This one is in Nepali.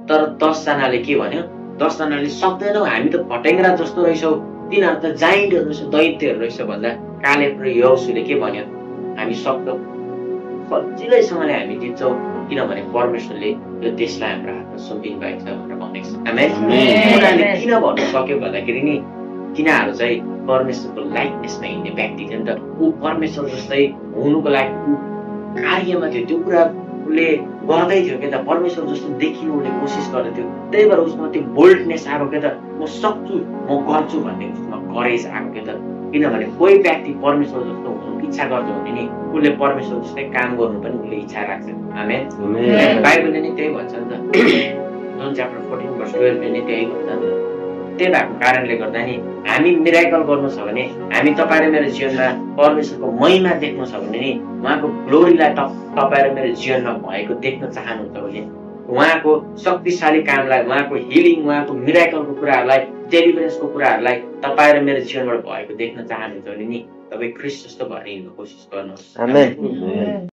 तर 10 जनाले के भन्यो, 10 जनाले सक्दैनौ, हामी त फटेङ्ग्रा जस्तो रहेछौ, तिनीहरू त जाइन्टहरू रहेछ, दैत्यहरू रहेछ भन्दा कालेब र यहोशुले के भन्यो, हामी सक्छौँ, सजिलैसँगले हामी जित्छौँ, किनभने परमेश्वरले यो देशलाई हाम्रो हातमा सुम्पिनु भएको छ भनेर भनेको छ। आमेन। उनीहरूले किन भन्नु सक्यो भन्दाखेरि नि तिनीहरू चाहिँ परमेश्वरको लाइकनेसमा हिँड्ने व्यक्ति थियो नि त। ऊ परमेश्वर जस्तै हुनुको लागि ऊ कार्यमा थियो, त्यो कुरा उसले गर्दै थियो के त, परमेश्वर जस्तो देखिनु उसले कोसिस गर्दै थियो। त्यही भएर उसमा त्यो बोल्डनेस आएको के त, म सक्छु, म गर्छु भन्ने उसमा करेज आएको के त। किनभने कोही व्यक्ति परमेश्वर जस्तो हुनु इच्छा गर्छ भने नि उसले परमेश्वर जस्तै काम गर्नु पनि उसले इच्छा राख्छ। आमेन। बाइबलले नि त्यही भन्छ नि त, जोन च्याप्टर 14:12 नि त्यही भन्छ नि त। त्यही भएको कारणले गर्दा नि हामी मिराकल गर्नु छ भने, हामी तपाईँ र मेरो जीवनमा परमेश्वरको महिमा देख्नु छ भने नि, उहाँको ग्लोरीलाई तपाईँ र मेरो जीवनमा भएको देख्न चाहनुहुन्छ भने, उहाँको शक्तिशाली कामलाई, उहाँको हिलिङ, उहाँको मिराकलको कुराहरूलाई, डेलिभरेन्सको कुराहरूलाई तपाईँ र मेरो जीवनबाट भएको देख्न चाहनुहुन्छ भने नि तपाईँ ख्रिस्ट जस्तो भएर हिँड्न कोसिस गर्नुहोस्।